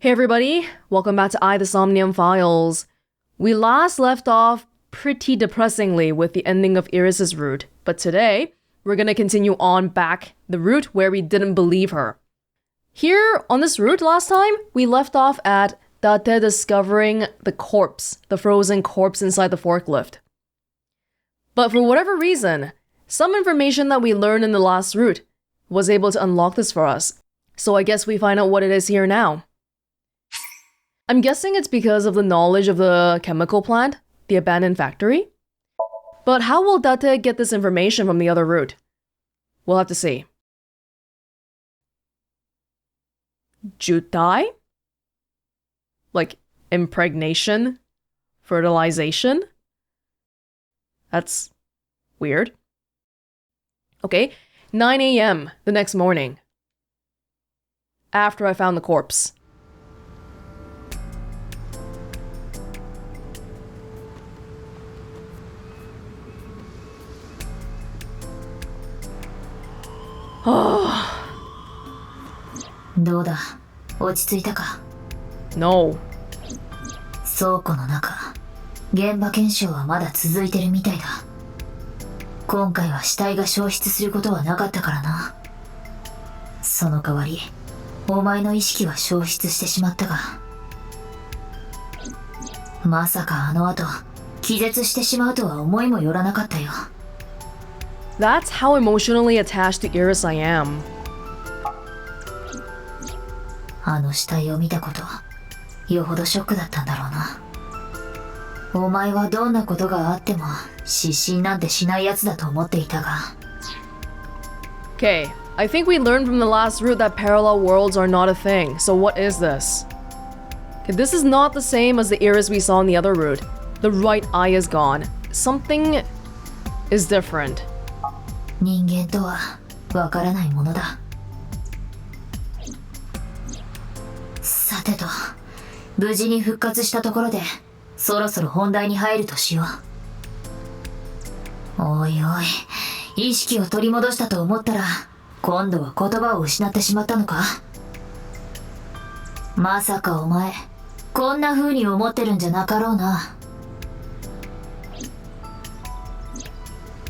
Hey everybody, welcome back to the Somnium Files. We last left off pretty depressingly with the ending of Eris' route, but today we're gonna continue on back the route where we didn't believe her. Here on this route last time, we left off at Date discovering the corpse, the frozen corpse inside the forklift. But for whatever reason, some information that we learned in the last route was able to unlock this for us. So I guess we find out what it is here now. I'm guessing it's because of the knowledge of the chemical plant, the abandoned factory. But how will Date get this information from the other route? We'll have to see. Jutai? Like impregnation? Fertilization? That's weird. Okay, 9 a.m. the next morning. After I found the corpse.どうだ、落ち着いたか？ No. 倉庫の中、現場検証はまだ続いてるみたいだ。今回は死体が消失することはなかったからな。その代わり、お前の意識は消失してしまったが、まさかあの後、気絶してしまうとは思いもよらなかったよ。That's how emotionally attached to Eris I am. あの死体を見たこと、よほどショックだったんだろうな。お前はどんなことがあっても失神なんてしないやつだと思っていたが。Okay, I think we learned from the last route that parallel worlds are not a thing, so what is this? Okay, this is not the same as the Eris we saw in the other route. The right eye is gone. Something is different. 人間とはわからないものだ。さてと、無事に復活したところでそろそろ本題に入るとしよう。おいおい、意識を取り戻したと思ったら今度は言葉を失ってしまったのか？まさかお前こんな風に思ってるんじゃなかろうな。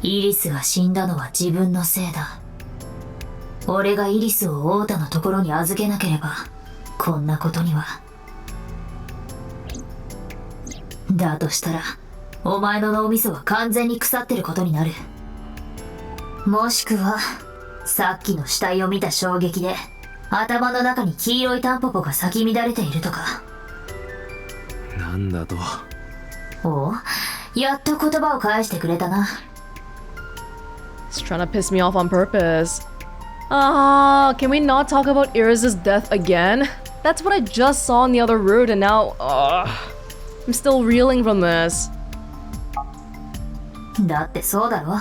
イリスが死んだのは自分のせいだ。俺がイリスをオータのところに預けなければこんなことには。だとしたらお前の脳みそは完全に腐ってることになる。もしくはさっきの死体を見た衝撃で頭の中に黄色いタンポポが咲き乱れているとか。なんだと。おう、やっと言葉を返してくれたな。It's trying to piss me off on purpose. Can we not talk about Eris' death again? That's what I just saw in the other route and now, I'm still reeling from this. だってそうだろ。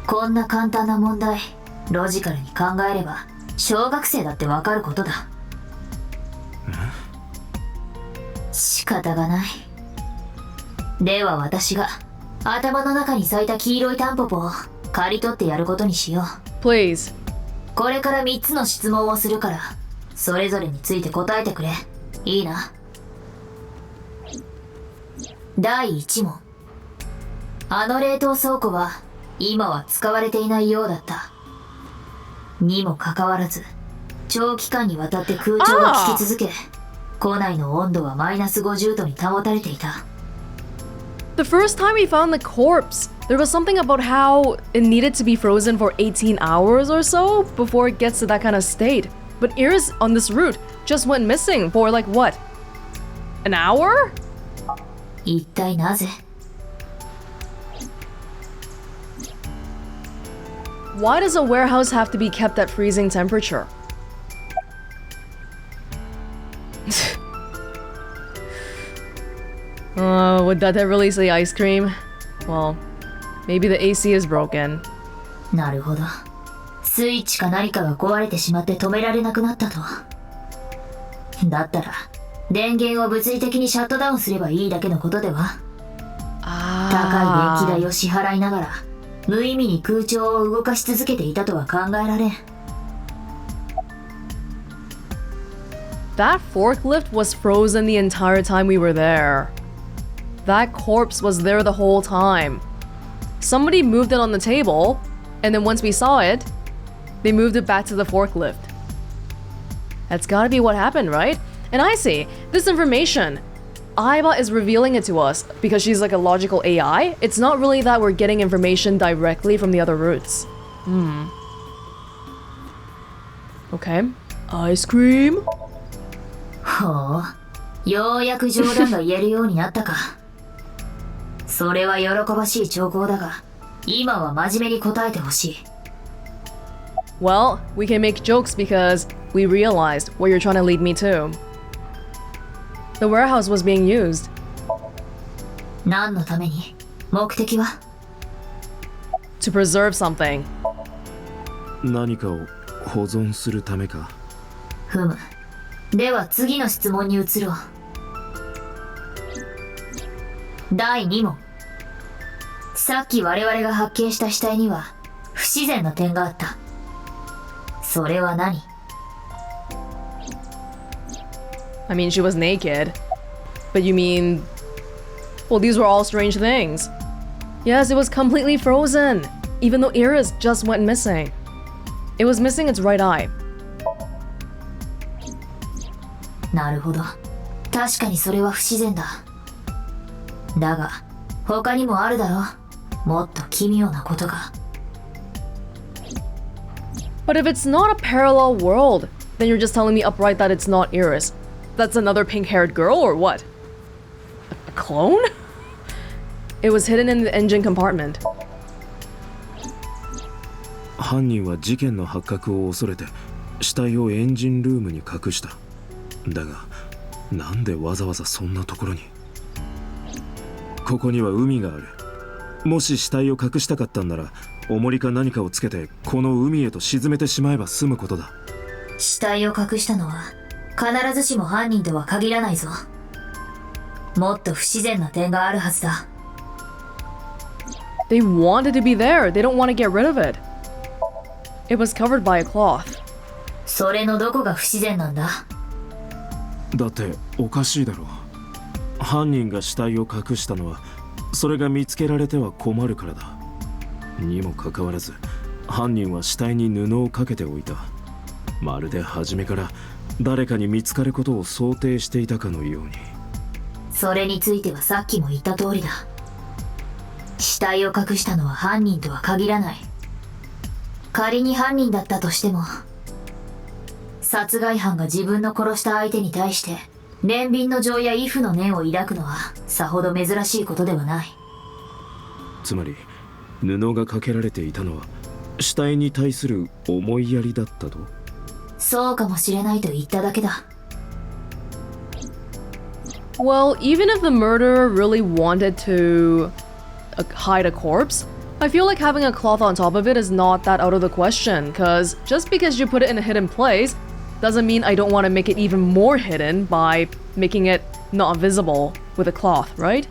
こんな簡単な問題、ロジカルに考えれば小学生だってわかることだ。仕方がない。では私が頭の中に咲いた黄色いタンポポを刈り取ってやることにしよう。 Please. これから3つの質問をするからそれぞれについて答えてくれ。いいな。第1問。あの冷凍倉庫は今は使われていないようだった。にもかかわらず長期間にわたって空調が効き続け、庫内の温度はマイナス50度に保たれていた。The first time we found the corpse, there was something about how it needed to be frozen for 18 hours or so before it gets to that kind of state. But Eris on this route just went missing for like what? An hour? 一体なぜ？ Why does a warehouse have to be kept at freezing temperature? Would Date release the ice cream? Well, maybe the AC is broken. なるほど。スイッチか何かが壊れてしまって止められなくなったと。だったら電源を物理的にシャットダウンすればいいだけのことでは？高い電気代を支払いながら無意味に空調を動かし続けていたとは考えられん。That forklift was frozen the entire time we were there. That corpse was there the whole time. Somebody moved it on the table, and then once we saw it, they moved it back to the forklift. That's gotta be what happened, right? And I see, this information, Aiba is revealing it to us because she's like a logical AI. It's not really that we're getting information directly from the other routes. Okay. Ice cream? ほう、ようやく冗談が言えるようになったか。それは喜ばしい兆候だが、今は真面目に答えてほしい。Well, we can make jokes because we realized what you're trying to lead me to. The warehouse was being used. 何のために？目的は？ To preserve something. 何かを保存するためか。ふむ。では次の質問に移ろう。第2問。さっき我々が発見した死体には不自然な点があった。それは何？ I mean, she was naked. But you mean... Well, these were all strange things. Yes, it was completely frozen. Even though Eris just went missing. It was missing its right eye. なるほど。確かにそれは不自然だ。だが、他にもあるだろう。もっと奇妙なことが。But if it's not a parallel world, then you're just telling me upright that it's not Eris. That's another pink-haired girl, or what? A clone? It was hidden in the engine compartment. 犯人は事件の発覚を恐れて死体をエンジンルームに隠した。だが、なんでわざわざそんなところに？ここには海がある。もし死体を隠したかったんなら、重りか何かをつけてこの海へと沈めてしまえば済むことだ。死体を隠したのは必ずしも犯人とは限らないぞ。もっと不自然な点があるはずだ。They wanted to be there. They don't want to get rid of it. It was covered by a cloth. それのどこが不自然なんだ？だっておかしいだろう。犯人が死体を隠したのはそれが見つけられては困るからだ。にもかかわらず犯人は死体に布をかけておいた。まるで初めから誰かに見つかることを想定していたかのように。それについてはさっきも言った通りだ。死体を隠したのは犯人とは限らない。仮に犯人だったとしても、殺害犯が自分の殺した相手に対して憐憫の情や畏怖の念を抱くのはさほど珍しいことではない。つまり布がかけられていたのは死体に対する思いやりだったと？そうかもしれないと言っただけだ。Well, even if the murderer really wanted to hide a corpse, I feel like having a cloth on top of it is not that out of the question, cause just because you put it in a hidden place doesn't mean I don't want to make it even more hidden by making it not visible with a cloth, right?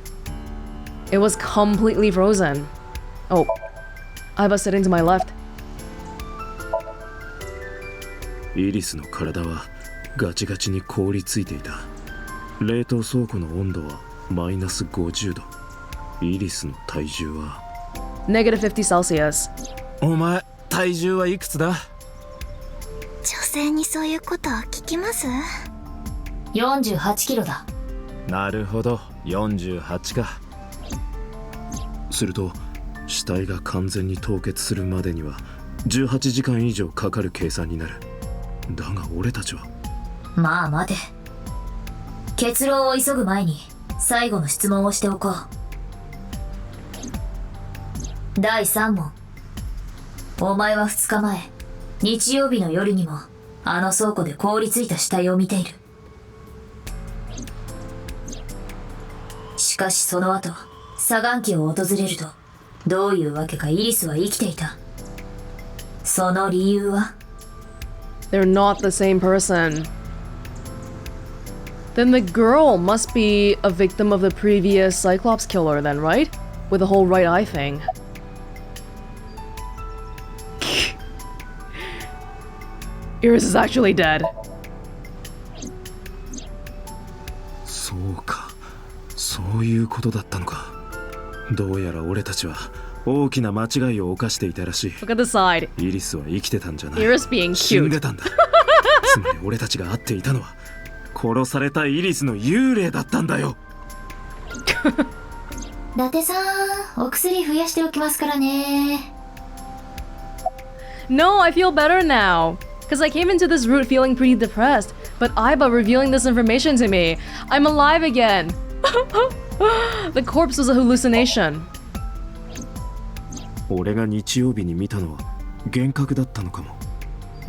It was completely frozen. Oh, I was sitting to my left. イリスの体はガチガチに凍りついていた。冷凍倉庫の温度はマイナス50度。イリスの体重はNegative 50 Celsius. お前、体重はいくつだ？女性にそういうこと聞きます？ 48キロだ。なるほど、48か。すると死体が完全に凍結するまでには18時間以上かかる計算になる。だが俺たちは。まあ待て。結論を急ぐ前に最後の質問をしておこう。第3問。お前は2日前、日曜日の夜にもあの倉庫で凍りついた死体を見ている。しかしその後、砂岩期を訪れると、どういうわけかイリスは生きていた。その理由は？ They're not the same person. Then the girl must be a victim of the previous Cyclops killer then, right? With the whole right eye thing. Eris is actually dead. そうか、そういうことだったのか。どうやら俺たちは大きな間違いを犯していたらしい。 Look at the side. イリスは生きてたんじゃない。 Eris being 死んで cute. たんだ。つまり俺たちが会っていたのは殺されたイリスの幽霊だったんだよ。伊達さん、お薬増やしておきますからね。 No, I feel better now. Because I came into this route feeling pretty depressed, but Aiba revealing this information to me. I'm alive again. The corpse was a hallucination. 俺が日曜日に見たのは幻覚だったのかも。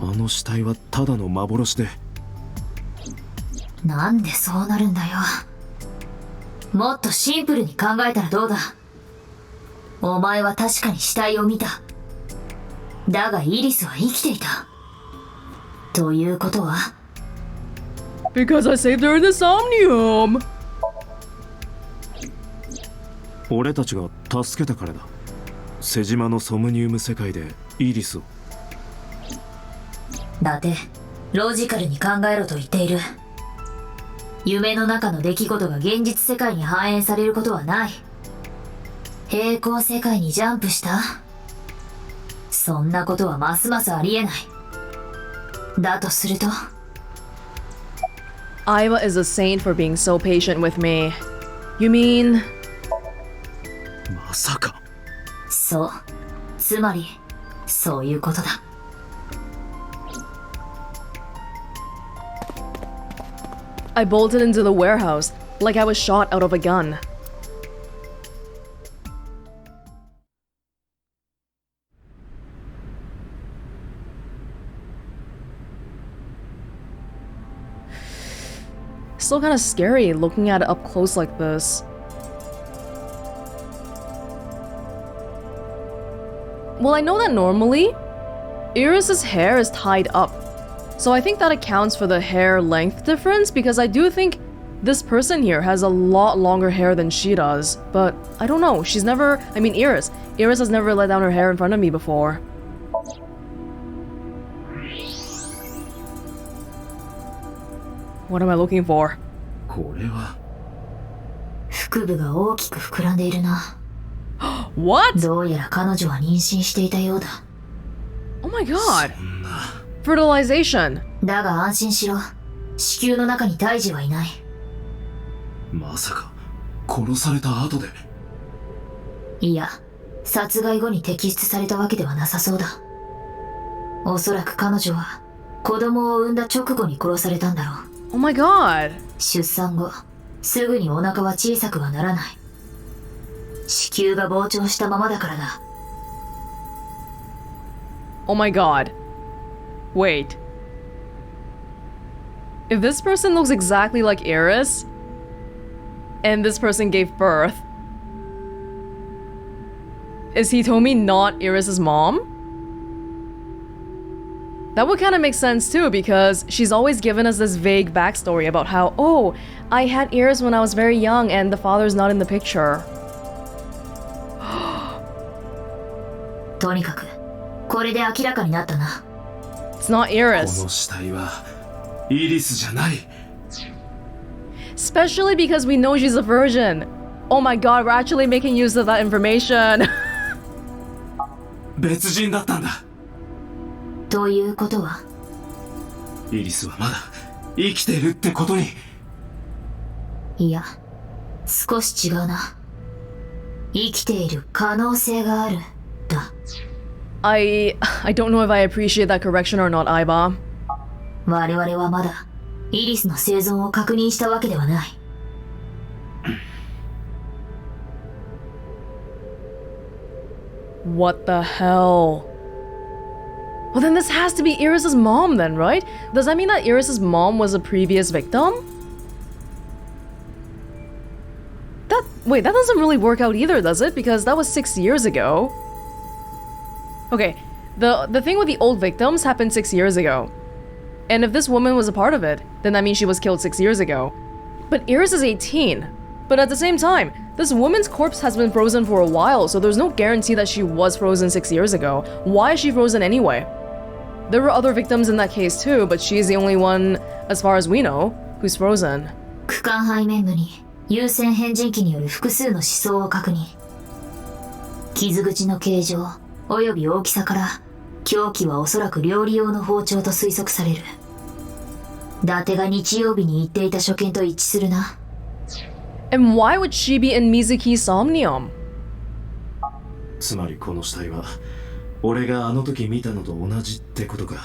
あの死体はただの幻で。なんでそうなるんだよ。もっとシンプルに考えたらどうだ。お前は確かに死体を見た。だがイリスは生きていた。ということは Because I saved her in the Somnium. 俺たちが助けたからだ。瀬島のソムニウム世界でイリスを。だってロジカルに考えろと言っている。夢の中の出来事が現実世界に反映されることはない。平行世界にジャンプした？そんなことはますますありえない。だとすると Aiba is a saint for being so patient with me. You mean... まさか。そう。つまりそういうことだ。I bolted into the warehouse like I was shot out of a gun. Still kind of scary looking at it up close like this. Well, I know that normally, Eris's hair is tied up. So I think that accounts for the hair length difference because I do think this person here has a lot longer hair than she does. But I don't know, she's never, I mean Eris has never let down her hair in front of me before. What am I looking for? これは腹部が大きく膨らんでいるな。What? どうやら彼女は妊娠していたようだ。 Oh my god. そんな。 Fertilization. だが安心しろ。子宮の中に胎児はいない。まさか殺された後で。いや、殺害後に摘出されたわけではなさそうだ。おそらく彼女は子供を産んだ直後に殺されたんだろう。 Oh my god. 出産後、すぐにお腹は小さくはならない。子宮が膨張したままだからだ。 Oh my god. Wait. If this person looks exactly like Eris, and this person gave birth, is Hitomi not Eris's mom? That would kind of make sense too, because she's always given us this vague backstory about how, oh, I had Eris when I was very young and the father's not in the picture. とにかく、これで明らかになったな。 It's not こ Eris. の死体はイリスじゃない。 Especially because we know she's a virgin. Oh my god, we're actually making use of that information. 別人だったんだ。ということは、イリスはまだ生きてるってことに。いや、少し違うな。生きている可能性がある、だ。I don't know if I appreciate that correction or not, Aiba. 我々はまだ、イリスの生存を確認したわけではない。What the hell? Well, then this has to be Eris's mom then, right? Does that mean that Eris's mom was a previous victim? Wait, that doesn't really work out either, does it? Because that was 6 years ago. Okay, the thing with the old victims happened 6 years ago. And if this woman was a part of it, then that means she was killed 6 years ago. But Eris is 18. But at the same time, this woman's corpse has been frozen for a while, so there's no guarantee that she was frozen 6 years ago. Why is she frozen anyway? There were other victims in that case too, but she's the only one, as far as we know, who's frozen. 区間背面部に有線変人機による複数の思想を確認。傷口の形状及び大きさから凶器はおそらく料理用の包丁と推測される。伊達が日曜日に言っていた所見と一致するな。And why would she be in Mizuki's Somnium? つまりこの死体は俺があの時見たのと同じってことか。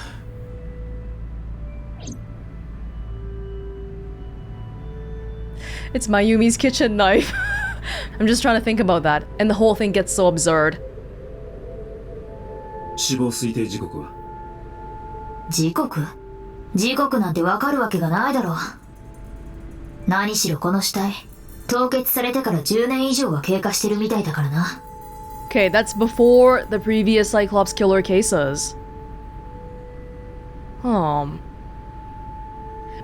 It's Mayumi's kitchen knife. I'm just trying to think about that, and the whole thing gets so absurd. 死亡推定時刻は？時刻なんてわかるわけがないだろう。何しろこの死体、凍結されてから10年以上は経過してるみたいだからな。Okay, that's before the previous Cyclops killer cases.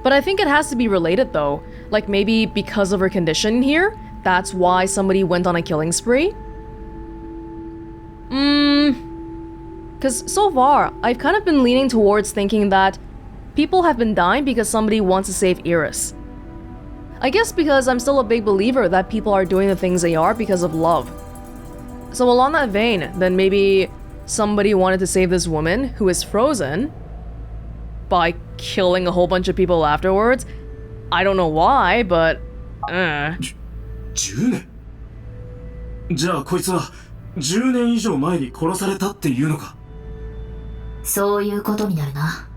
But I think it has to be related though. Like maybe because of her condition here, that's why somebody went on a killing spree? Because so far, I've kind of been leaning towards thinking that people have been dying because somebody wants to save Eris. I guess because I'm still a big believer that people are doing the things they are because of love. So along that vein, then maybe somebody wanted to save this woman who is frozen by killing a whole bunch of people afterwards. I don't know why, but... 10年? じゃあこいつは10年以上前に殺されたっていうのか？そういうことになるな。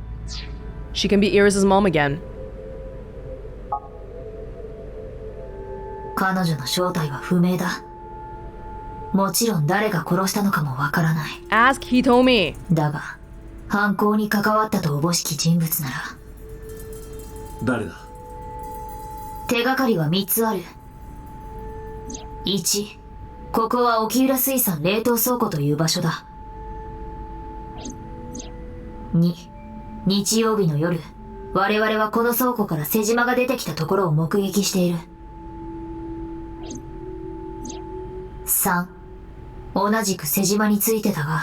She can be Eris' mom again. 彼女の正体は不明だ。もちろん誰が殺したのかもわからない。Ask Hitomi. だが、犯行に関わったとおぼしき人物なら。誰だ？手がかりは3つある。1、ここは沖浦水産冷凍倉庫という場所だ。2、日曜日の夜、我々はこの倉庫から瀬島が出てきたところを目撃している。3、同じく瀬島についてたが、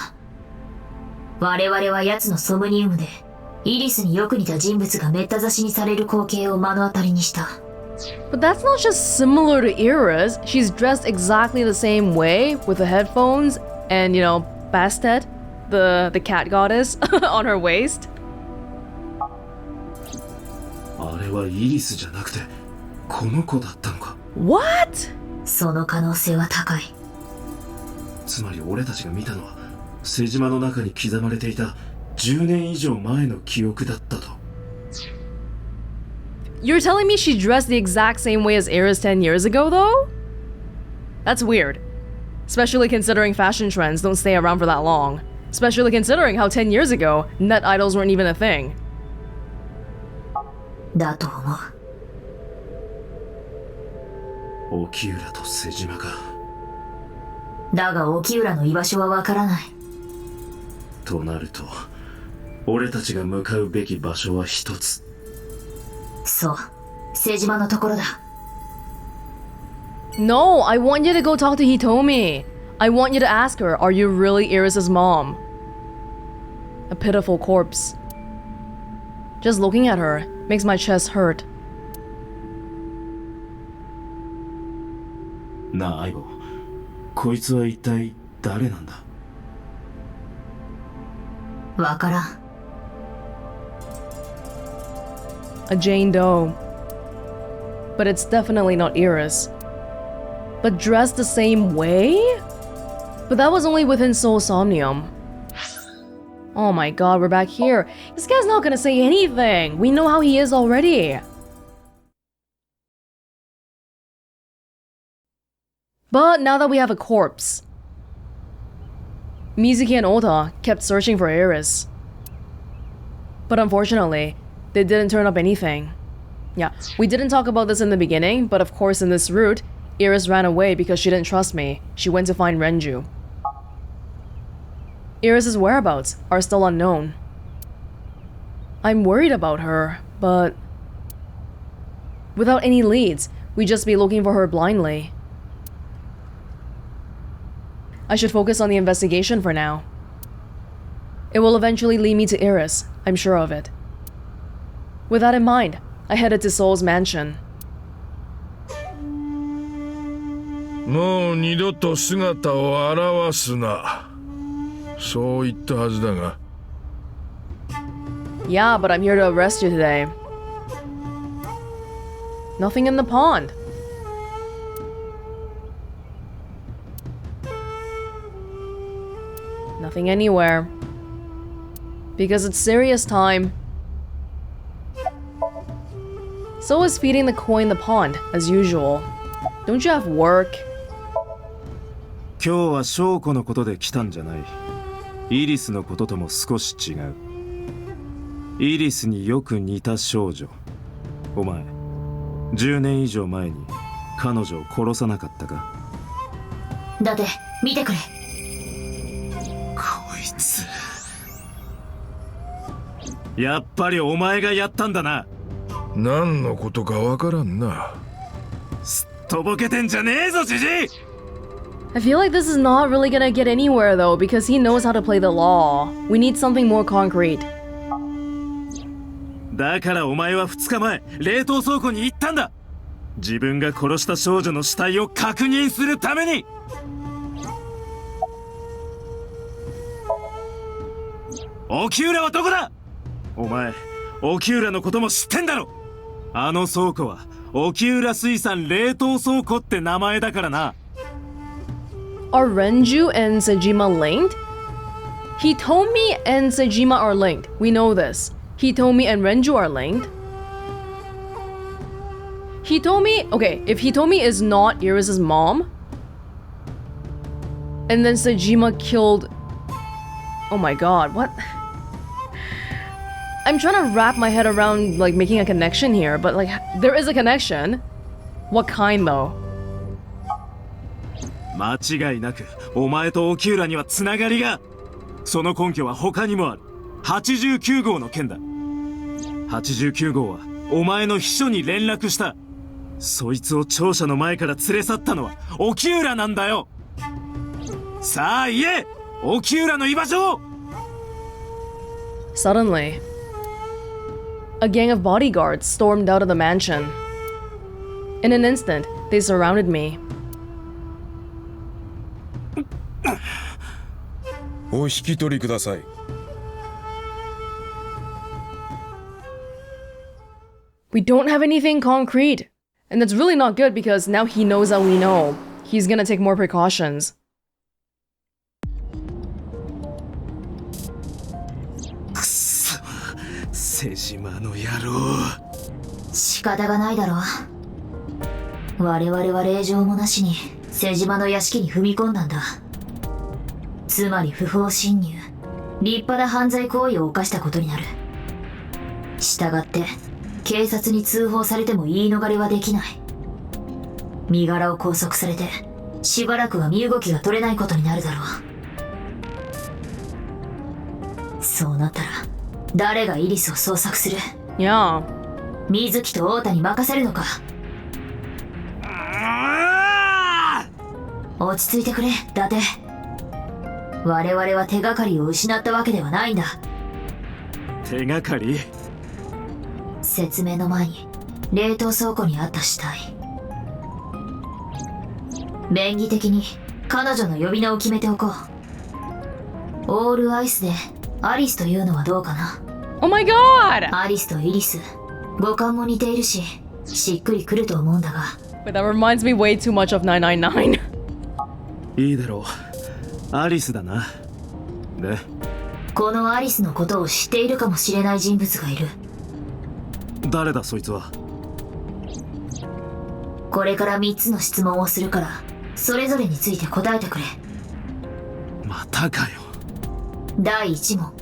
我々は奴のソムニウムで、イリスによく似た人物がめった刺しにされる光景を目の当たりにした。But that's not just similar to Eris. She's dressed exactly the same way with the headphones and, you know, Bastet, the cat goddess, on her waist. あれはイリスじゃなくてこの子だったのか？ What? その可能性は高い。つまり俺たちが見たのは瀬島の中に刻まれていた10年以上前の記憶だったと。You're telling me she dressed the exact same way as Eris 10 years ago, though? That's weird. Especially considering fashion trends don't stay around for that long. Especially considering how 10 years ago, net idols weren't even a thing. だと思う。沖浦と瀬島か。だが沖浦の居場所はわからない。となると、俺たちが向かうべき場所は一つ。そう、瀬島のところだ。No, I want you to go talk to Hitomi. I want you to ask her, are you really Eris' mom? A pitiful corpse. Just looking at her makes my chest hurt. なあ、相棒。こいつは一体誰なんだ？わからん。A Jane Doe. But it's definitely not Eris. But dressed the same way? But that was only within Soul Somnium. Oh my god, we're back here. This guy's not gonna say anything. We know how he is already. But now that we have a corpse, Mizuki and Ota kept searching for Eris. But unfortunately, they didn't turn up anything. Yeah, we didn't talk about this in the beginning, but of course in this route, Eris ran away because she didn't trust me. She went to find Renju. Eris' whereabouts are still unknown. I'm worried about her, but without any leads, we'd just be looking for her blindly. I should focus on the investigation for now. It will eventually lead me to Eris, I'm sure of it. With that in mind, I headed to Soul's mansion. もう二度と姿を現すな。そう言ったはずだが。Yeah, but I'm here to arrest you today. Nothing in the pond. Nothing anywhere. Because it's serious time. So is feeding the koi in the pond, as usual. Don't you have work? 今日は翔子のことで来たんじゃない。イリスのこととも少し違う。イリスによく似た少女。お前、10年以上前に彼女を殺さなかったか？だって見てくれ。こいつ。やっぱりお前がやったんだな。何のことかわからんな。すっとぼけてんじゃねえぞ、ジジイ！ I feel like this is not really gonna get anywhere though, because he knows how to play the law. We need something more concrete. だからお前は2日前、冷凍倉庫に行ったんだ。自分が殺した少女の死体を確認するために。沖浦はどこだ？お前、沖浦のことも知ってんだろ。あの倉庫は沖浦水産冷凍倉庫って名前だからな。Are Renju and Sejima linked? Hitomi and Sejima are linked. We know this. Hitomi and Renju are linked. Hitomi, okay, if Hitomi is not Eris's mom, and then Sejima killed... Oh my god, what? I'm trying to wrap my head around, like, making a connection here, but, like, there is a connection. What kind, though? 間違いなくお前と沖浦にはつながりが。その根拠は他にもある。89号の件だ。89号はお前の秘書に連絡した。そいつを庁舎の前から連れ去ったのは沖浦なんだよ。さあ言え、沖浦の居場所を。 Suddenly, a gang of bodyguards stormed out of the mansion. In an instant, they surrounded me. お引き取りください。We don't have anything concrete. And that's really not good because now he knows that we know. He's gonna take more precautions. くそ、瀬島の野郎。仕方がないだろう。我々は令状もなしに瀬島の屋敷に踏み込んだんだ。つまり不法侵入、立派な犯罪行為を犯したことになる。したがって警察に通報されても言い逃れはできない。身柄を拘束されてしばらくは身動きが取れないことになるだろう。そうなったら誰がイリスを捜索する？ Yeah. 水木と太田に任せるのか？落ち着いてくれ、伊達。我々は手がかりを失ったわけではないんだ。手がかり？説明の前に冷凍倉庫にあった死体。便宜的に彼女の呼び名を決めておこう。オールアイスでアリスというのはどうかな？ Oh my god! アリスとイリス、五感も似ているし、しっくりくると思うんだが。But that reminds me way too much of 999. いいだろう。アリスだな。で、このアリスのことを知っているかもしれない人物がいる。誰だそいつは？これから3つの質問をするから、それぞれについて答えてくれ。またかよ。第1問。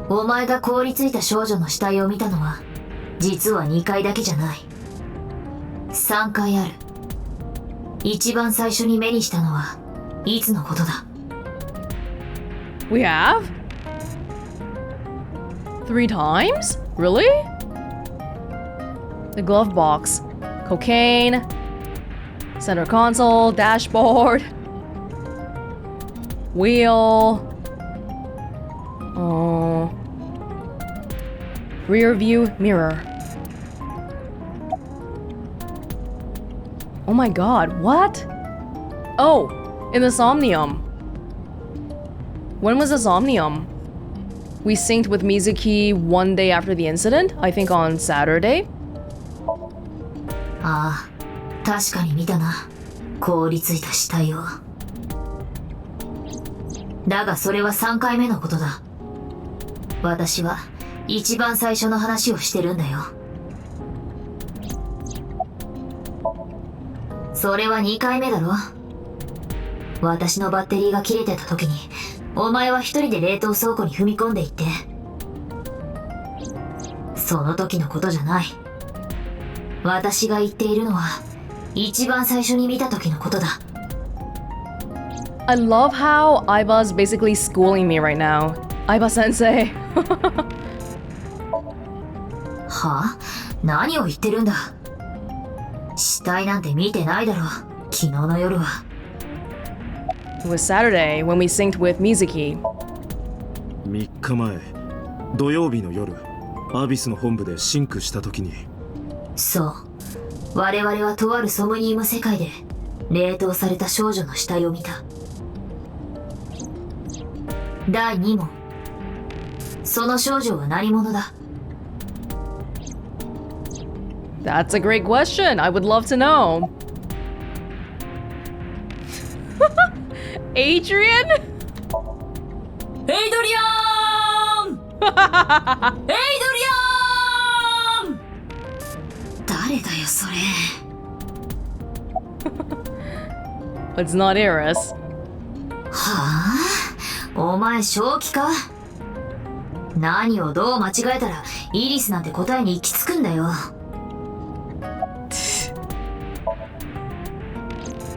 お前が凍りついた少女の死体を見たのは、実は2回だけじゃない。3回ある。一番最初に目にしたのはいつのことだ？ We have? 3 times? Really? The glove box. Cocaine. Center console. Dashboard. Wheel. Oh. Rear view mirror. Oh my god, what? Oh, in the Somnium. When was the Somnium? We synced with Mizuki one day after the incident, I think on Saturday. ああ、確かに見たな。凍りついた死体を。だがそれは3回目のことだ。私は一番最初の話をしてるんだよ。それは2回目だろ。私のバッテリーが切れてた時に、お前は一人で冷凍倉庫に踏み込んでいって。その時のことじゃない。私が言っているのは、一番最初に見た時のことだ。I love how Aiba's basically schooling me right now. Aiba sensei. はあ？何を言ってるんだ。死体なんて見てないだろ、昨日の夜は。It was Saturday when we synced with Mizuki. 3日前土曜日の夜アビスの本部でシンクした時に。そう、我々はとあるソムニウム世界で冷凍された少女の死体を見た。第2問、その少女は何者だ？ That's a great question. I would love to know. Adrian? エイドリアン！エイドリアン！誰だよそれ。It's not Eris. はあ？お前正気か？何をどう間違えたらイリスなんて答えに行き着くんだよ。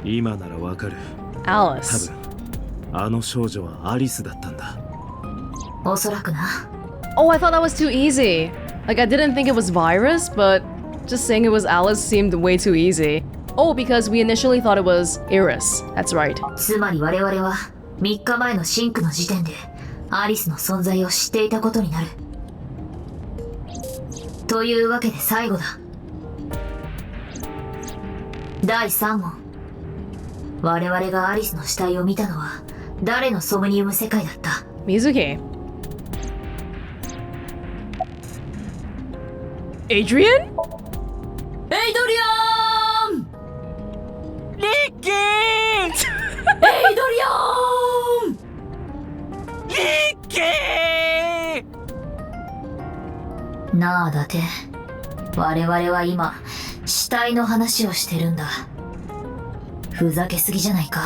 今ならわかる。Alice. 多分あの少女はアリスだったんだ。おそらくな。Oh, I thought that was too easy. Like, I didn't think it was Virus, but just saying it was Alice seemed way too easy. Oh, because we initially thought it was Eris. That's right. つまり我々は3日前のシンクの時点でアリスの存在を知っていたことになる。というわけで最後だ。第3問。我々がアリスの死体を見たのは誰のソムニウム世界だった？ Mizuki. Adrian? エイドリアン！リッキー！エイドリアン！リッキー！なあだて、我々は今死体の話をしてるんだ。ふざけすぎじゃないか。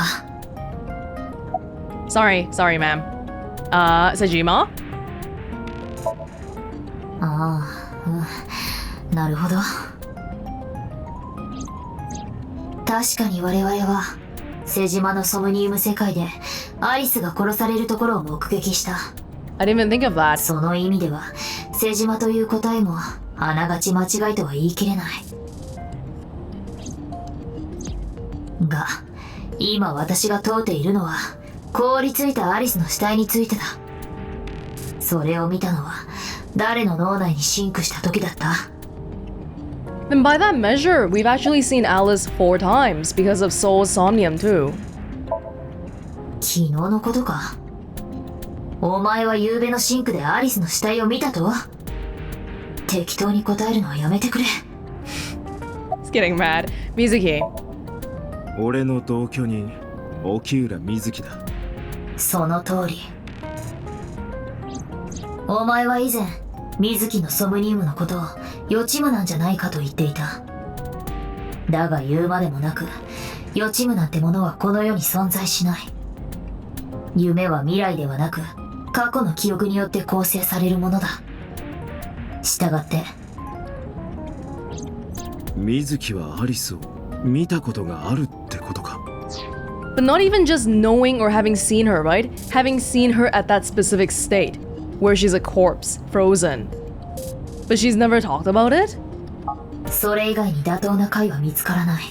Sorry, ma'am. Sejima? ああ、うん、なるほど。確かに我々は瀬島のソムニウム世界でアリスが殺されるところを目撃した。 I didn't even think of that. その意味では瀬島という答えもあながち間違いとは言い切れない。が、今私が問うているのは凍りついたアリスの死体についてだ。それを見たのは誰の脳内にシンクした時だった？ Then by that measure, we've actually seen Alice 4 times because of Soul's Somnium too. 昨日のことか？お前は夕べのシンクでアリスの死体を見たと？適当に答えるのはやめてくれ。It's getting mad. Mizuki. 俺の同居人沖浦瑞希だ。その通り。お前は以前瑞希のソムニウムのことを予知夢なんじゃないかと言っていた。だが言うまでもなく予知夢なんてものはこの世に存在しない。夢は未来ではなく過去の記憶によって構成されるものだ。したがって瑞希はアリスを見たことがあるってことか。 But not even just knowing or having seen her, right? Having seen her at that specific state, where she's a corpse, frozen. But she's never talked about it? それ以外に妥当な解は見つからない。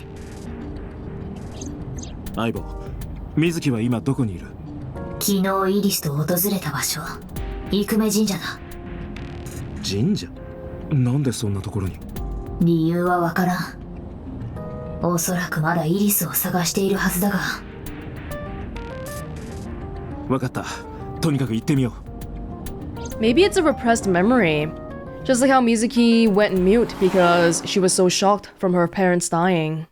相棒、瑞希は今どこにいる？昨日イリスと訪れた場所、生目神社だ。神社？なんでそんなところに？理由はわからん。おそらくまだイリスを探しているはずだが。わかった。とにかく行ってみよう。 Maybe it's a repressed memory. Just like how Mizuki went mute because she was so shocked from her parents dying.